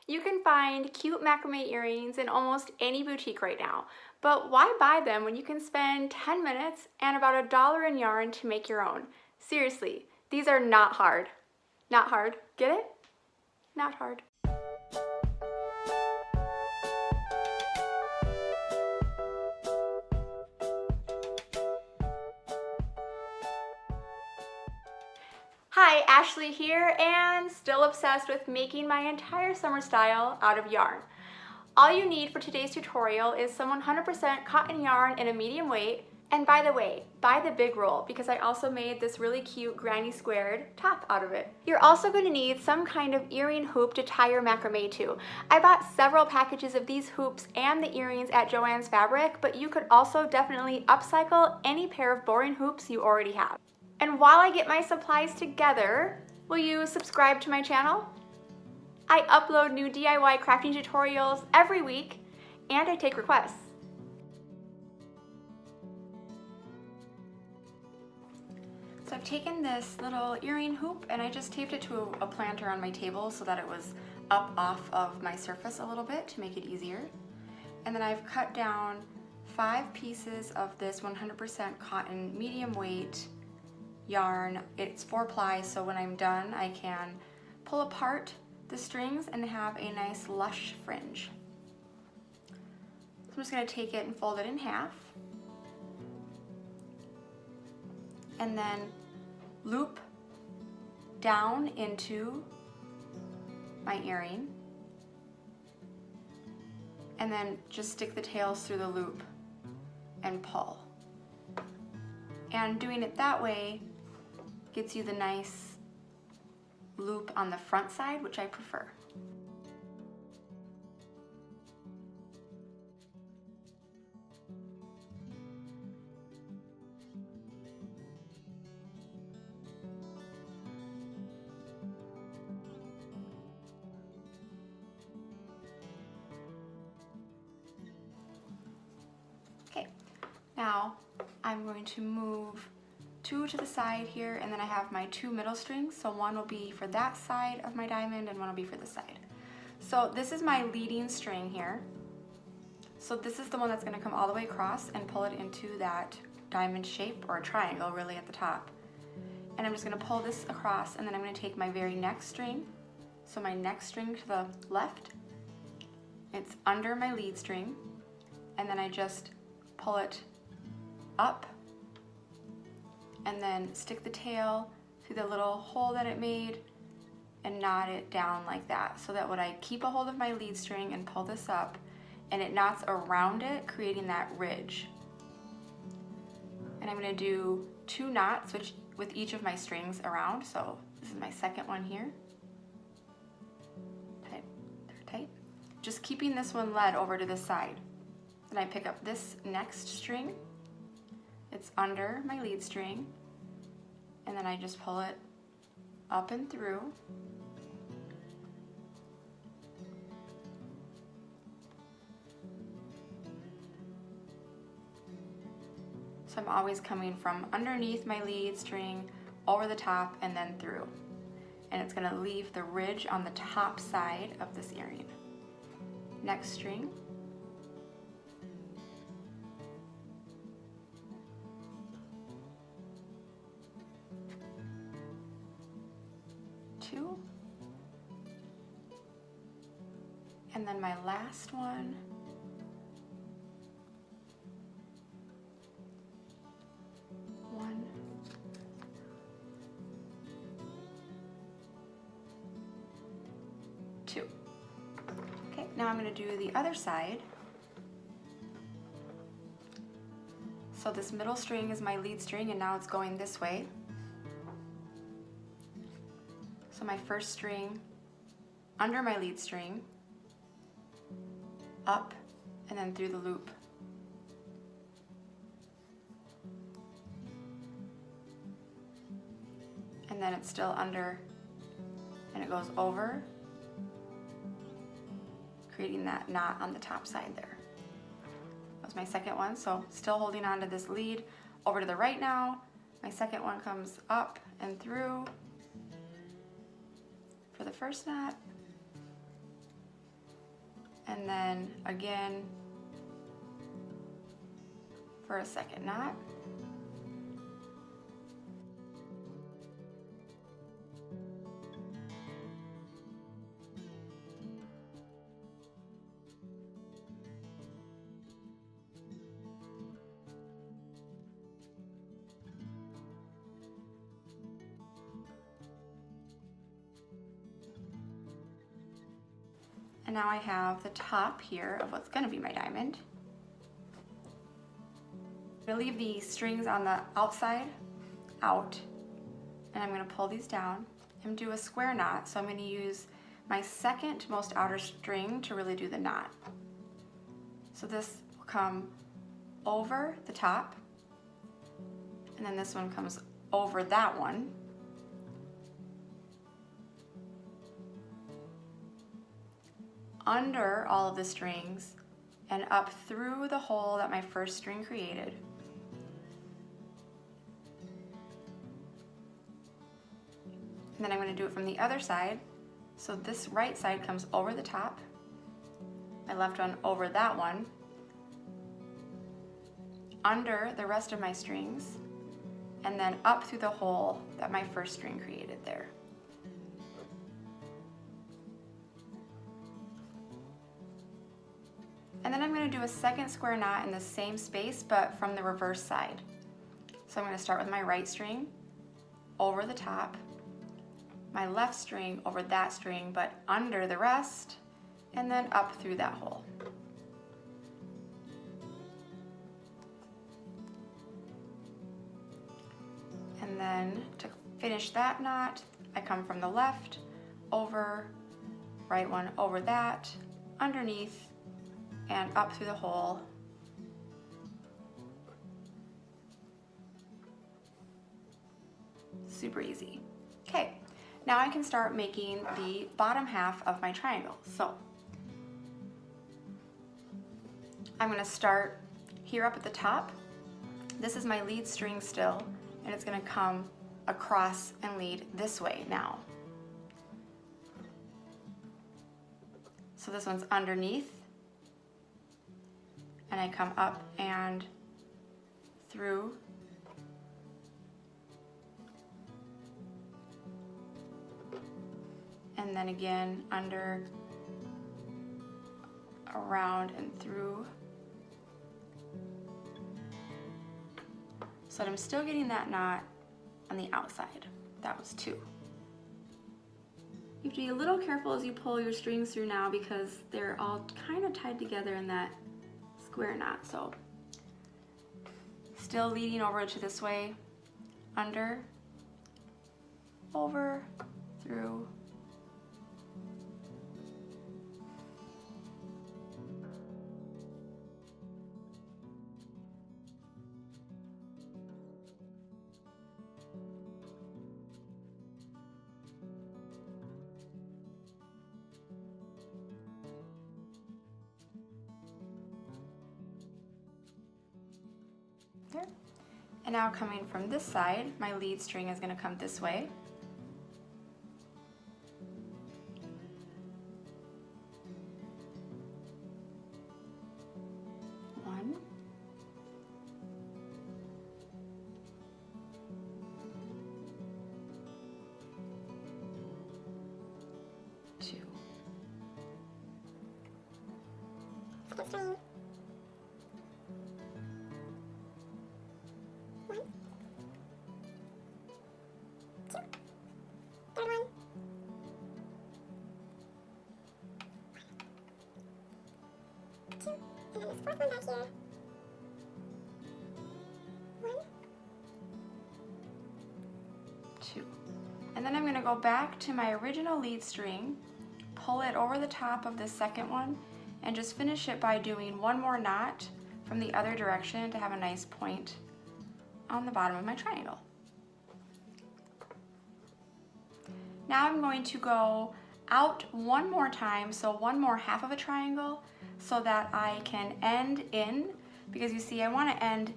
You can find cute macrame earrings in almost any boutique right now, but why buy them when you can spend 10 minutes and about $1 in yarn to make your own? Seriously, these are not hard. Not hard. Get it? Not hard. Hi, Ashley here, and still obsessed with making my entire summer style out of yarn. All you need for today's tutorial is some 100% cotton yarn in a medium weight. And by the way, buy the big roll because I also made this really cute granny squared top out of it. You're also going to need some kind of earring hoop to tie your macrame to. I bought several packages of these hoops and the earrings at Joann's Fabric, but you could also definitely upcycle any pair of boring hoops you already have. And while I get my supplies together, will you subscribe to my channel? I upload new DIY crafting tutorials every week, and I take requests. So I've taken this little earring hoop and I just taped it to a planter on my table so that it was up off of my surface a little bit to make it easier. And then I've cut down 5 pieces of this 100% cotton medium weight yarn. It's 4 ply, so when I'm done I can pull apart the strings and have a nice lush fringe. So I'm just going to take it and fold it in half and then loop down into my earring and then just stick the tails through the loop and pull. And doing it that way gets you the nice loop on the front side, which I prefer. Okay, now I'm going to move 2 to the side here, and then I have my 2 middle strings, so one will be for that side of my diamond and one will be for this side. So this is my leading string here. So this is the one that's going to come all the way across and pull it into that diamond shape, or a triangle really at the top. And I'm just going to pull this across, and then I'm going to take my very next string, so my next string to the left, it's under my lead string, and then I just pull it up and then stick the tail through the little hole that it made and knot it down like that, so that when I keep a hold of my lead string and pull this up, and it knots around it, creating that ridge. And I'm going to do 2 knots with each of my strings around. So this is my second one here. Tight, tight. Just keeping this one led over to this side. Then I pick up this next string. It's under my lead string, and then I just pull it up and through. So I'm always coming from underneath my lead string, over the top, and then through. And it's going to leave the ridge on the top side of this earring. Next string. Two, and then my last one, one, two. Okay, now I'm going to do the other side. So this middle string is my lead string, and now it's going this way. So my first string under my lead string, up, and then through the loop. And then it's still under, and it goes over, creating that knot on the top side there. That was my second one, so still holding on to this lead. Over to the right now, my second one comes up and through for the first knot, and then again for a second knot. And now I have the top here of what's going to be my diamond. I'm going to leave the strings on the outside out, and I'm going to pull these down and do a square knot. So I'm going to use my second most outer string to really do the knot. So this will come over the top, and then this one comes over that one. Under all of the strings and up through the hole that my first string created. And then I'm going to do it from the other side. So this right side comes over the top, my left one over that one, under the rest of my strings, and then up through the hole that my first string created there. And then I'm going to do a second square knot in the same space, but from the reverse side. So I'm going to start with my right string over the top, my left string over that string, but under the rest, and then up through that hole. And then to finish that knot, I come from the left, over, right one over that, underneath, and up through the hole. Super easy. Okay, now I can start making the bottom half of my triangle. So I'm going to start here up at the top. This is my lead string still, and it's going to come across and lead this way now. So this one's underneath, and I come up and through, and then again under, around, and through. So that I'm still getting that knot on the outside. That was 2. You have to be a little careful as you pull your strings through now because they're all kind of tied together in that square knot. So still leading over to this way, under, over, through. There. And now coming from this side, my lead string is going to come this way. One. Two. Second string. 1, 2, third one, 2, and then this fourth one back here, 1, 2. And then I'm going to go back to my original lead string, pull it over the top of the second one, and just finish it by doing one more knot from the other direction to have a nice point on the bottom of my triangle. Now I'm going to go out one more time, so one more half of a triangle, so that I can end in, because you see I want to end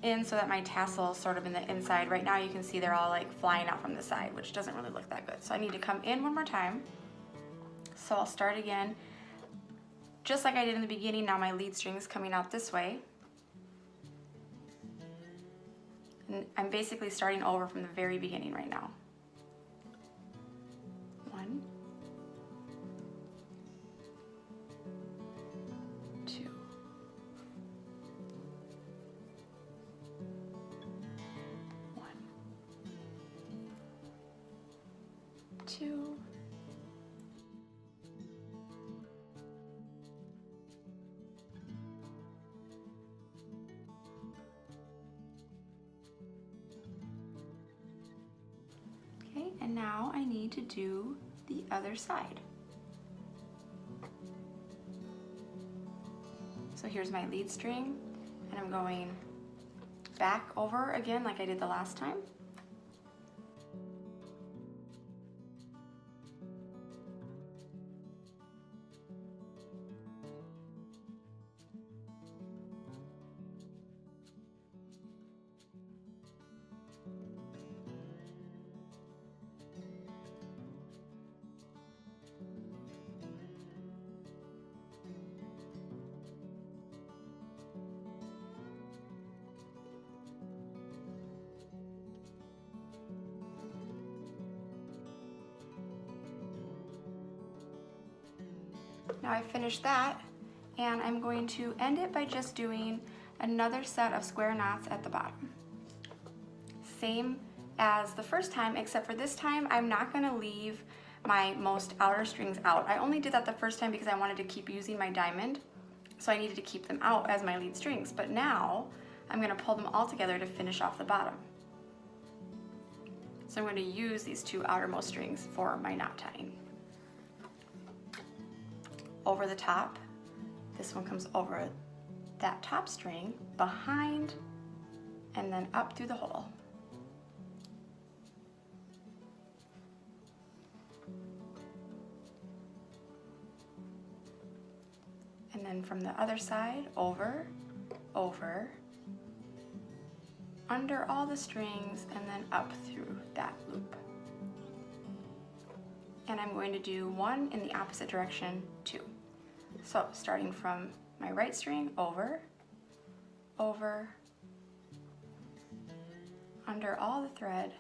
in so that my tassel is sort of in the inside. Right now you can see they're all like flying out from the side, which doesn't really look that good. So I need to come in one more time. So I'll start again just like I did in the beginning, now my lead string is coming out this way. And I'm basically starting over from the very beginning right now. 1, 2, 1, 2, okay, and now I need to do the other side. So here's my lead string, and I'm going back over again like I did the last time. Now I finished that, and I'm going to end it by just doing another set of square knots at the bottom. Same as the first time, except for this time I'm not going to leave my most outer strings out. I only did that the first time because I wanted to keep using my diamond, so I needed to keep them out as my lead strings. But now I'm going to pull them all together to finish off the bottom. So I'm going to use these 2 outermost strings for my knot tying. Over the top, this one comes over that top string, behind, and then up through the hole. And then from the other side, over, over, under all the strings, and then up through that loop. And I'm going to do 1 in the opposite direction, 2. So starting from my right string, over, over, under all the thread,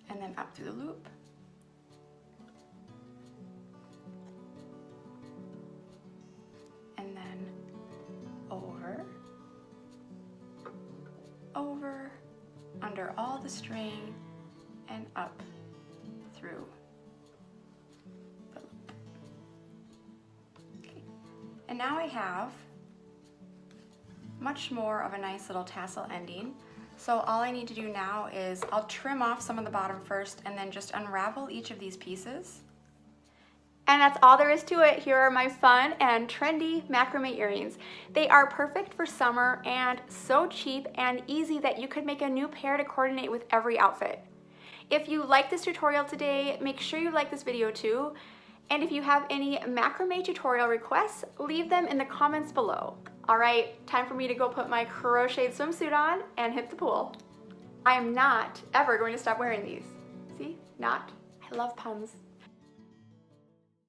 and then up through the loop. And then over, over, under all the string, and up through. And now I have much more of a nice little tassel ending. So all I need to do now is I'll trim off some of the bottom first and then just unravel each of these pieces. And that's all there is to it. Here are my fun and trendy macrame earrings. They are perfect for summer and so cheap and easy that you could make a new pair to coordinate with every outfit. If you like this tutorial today, make sure you like this video too. And if you have any macrame tutorial requests, leave them in the comments below. All right, time for me to go put my crocheted swimsuit on and hit the pool. I am not ever going to stop wearing these. See, not. I love puns.